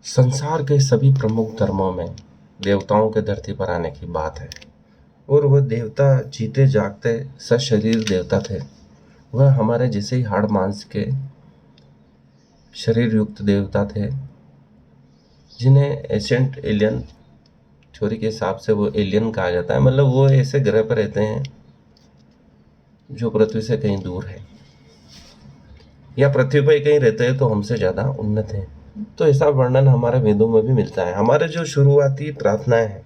संसार के सभी प्रमुख धर्मों में देवताओं के धरती पर आने की बात है। और वह देवता जीते जागते सशरीर देवता थे। वह हमारे जैसे ही हाड़ मांस के शरीर युक्त देवता थे, जिन्हें एशियंट एलियन थ्योरी के हिसाब से वो एलियन कहा जाता है। मतलब वो ऐसे ग्रह पर रहते हैं जो पृथ्वी से कहीं दूर है, या पृथ्वी पर कहीं रहते हैं तो हमसे ज़्यादा उन्नत है। तो ऐसा वर्णन हमारे वेदों में भी मिलता है। हमारे जो शुरुआती प्रार्थनाएं हैं,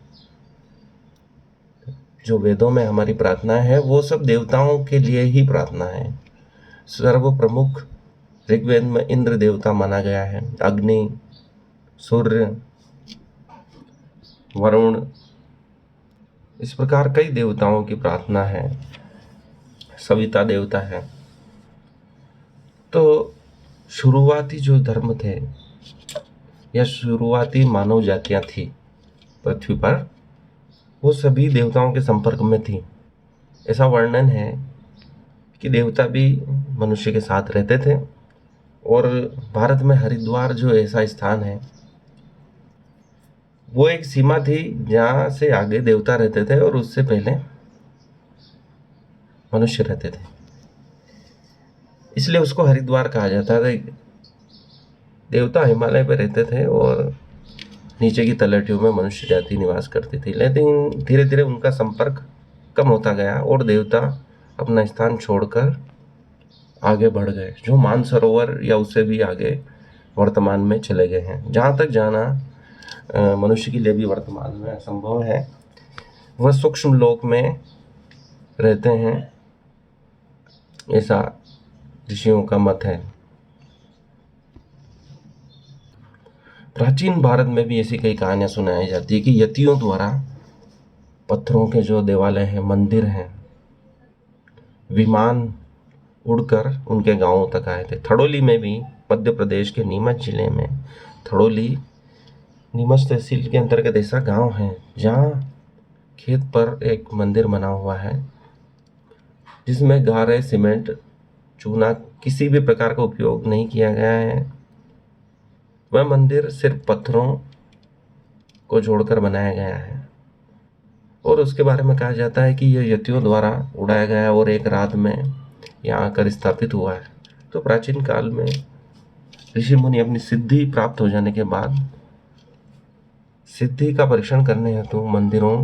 जो वेदों में हमारी प्रार्थनाएं है, वो सब देवताओं के लिए ही प्रार्थना है। सर्व प्रमुख ऋग्वेद में इंद्र देवता माना गया है। अग्नि, सूर्य, वरुण, इस प्रकार कई देवताओं की प्रार्थना है। सविता देवता है। तो शुरुआती जो धर्म थे या शुरुआती मानव जातियां थी पृथ्वी पर, वो सभी देवताओं के संपर्क में थी। ऐसा वर्णन है कि देवता भी मनुष्य के साथ रहते थे। और भारत में हरिद्वार जो ऐसा स्थान है, वो एक सीमा थी जहाँ से आगे देवता रहते थे और उससे पहले मनुष्य रहते थे, इसलिए उसको हरिद्वार कहा जाता था। देवता हिमालय पर रहते थे और नीचे की तलहटियों में मनुष्य जाति निवास करती थी। लेकिन धीरे धीरे उनका संपर्क कम होता गया और देवता अपना स्थान छोड़कर आगे बढ़ गए, जो मानसरोवर या उससे भी आगे वर्तमान में चले गए हैं। जहाँ तक जाना मनुष्य के लिए भी वर्तमान में असंभव है। वह सूक्ष्म लोक में रहते हैं, ऐसा ऋषियों का मत है। प्राचीन भारत में भी ऐसी कई कहानियां सुनाई जाती है कि यतियों द्वारा पत्थरों के जो देवालय हैं, मंदिर हैं, विमान उड़कर उनके गांवों तक आए थे। थड़ोली में भी, मध्य प्रदेश के नीमच जिले में थड़ोली नीमच तहसील के अंतर्गत ऐसा गांव है जहां खेत पर एक मंदिर बना हुआ है, जिसमें गारे, सीमेंट, चूना किसी भी प्रकार का उपयोग नहीं किया गया है। वह मंदिर सिर्फ पत्थरों को जोड़कर बनाया गया है और उसके बारे में कहा जाता है कि यह यतियों द्वारा उड़ाया गया और एक रात में यहाँ आकर स्थापित हुआ है। तो प्राचीन काल में ऋषि मुनि अपनी सिद्धि प्राप्त हो जाने के बाद सिद्धि का परीक्षण करने हेतु मंदिरों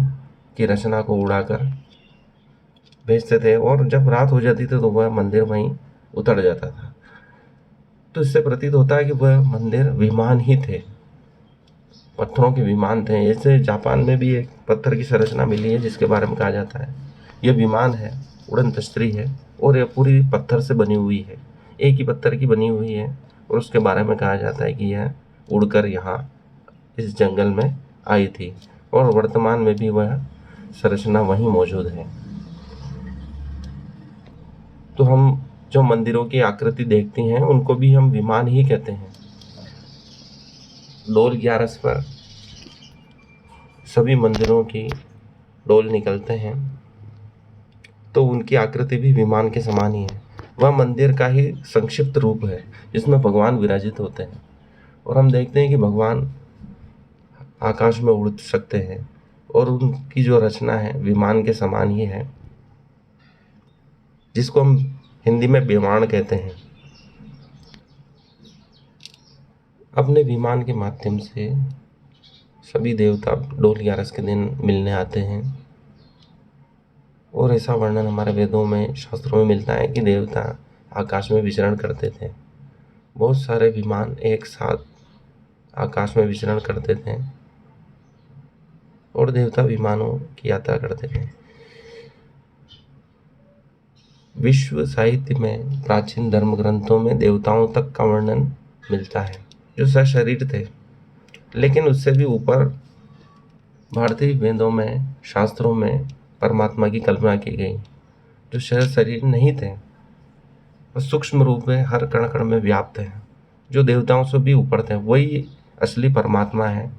की रचना को उड़ाकर भेजते थे, और जब रात हो जाती थी तो वह मंदिर वहीं उतर जाता था। तो इससे प्रतीत होता है कि वह मंदिर विमान ही थे, पत्थरों के विमान थे। ऐसे जापान में भी एक पत्थर की संरचना मिली है जिसके बारे में कहा जाता है यह विमान है, उड़न तस्तरी है, और यह पूरी पत्थर से बनी हुई है, एक ही पत्थर की बनी हुई है। और उसके बारे में कहा जाता है कि यह उड़कर यहाँ इस जंगल में आई थी, और वर्तमान में भी वह संरचना वहीं मौजूद है। तो हम जो मंदिरों की आकृति देखते हैं उनको भी हम विमान ही कहते हैं। डोल 11 पर सभी मंदिरों की डोल निकलते हैं, तो उनकी आकृति भी विमान के समान ही है। वह मंदिर का ही संक्षिप्त रूप है जिसमें भगवान विराजित होते हैं, और हम देखते हैं कि भगवान आकाश में उड़ सकते हैं और उनकी जो रचना है विमान के समान ही है, जिसको हम हिंदी में विमान कहते हैं। अपने विमान के माध्यम से सभी देवता डोल 11 के दिन मिलने आते हैं, और ऐसा वर्णन हमारे वेदों में, शास्त्रों में मिलता है कि देवता आकाश में विचरण करते थे। बहुत सारे विमान एक साथ आकाश में विचरण करते थे और देवता विमानों की यात्रा करते थे। विश्व साहित्य में प्राचीन धर्म ग्रंथों में देवताओं तक का वर्णन मिलता है जो सशरीर थे, लेकिन उससे भी ऊपर भारतीय वेदों में, शास्त्रों में परमात्मा की कल्पना की गई, जो शरीर नहीं थे, वह सूक्ष्म रूप में हर कण कण में व्याप्त है, जो देवताओं से भी ऊपर थे। वही असली परमात्मा है,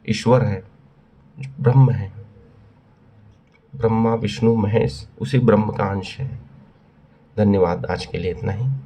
ईश्वर है, ब्रह्म है। ब्रह्मा, विष्णु, महेश उसी ब्रह्म का अंश है। धन्यवाद। आज के लिए इतना ही।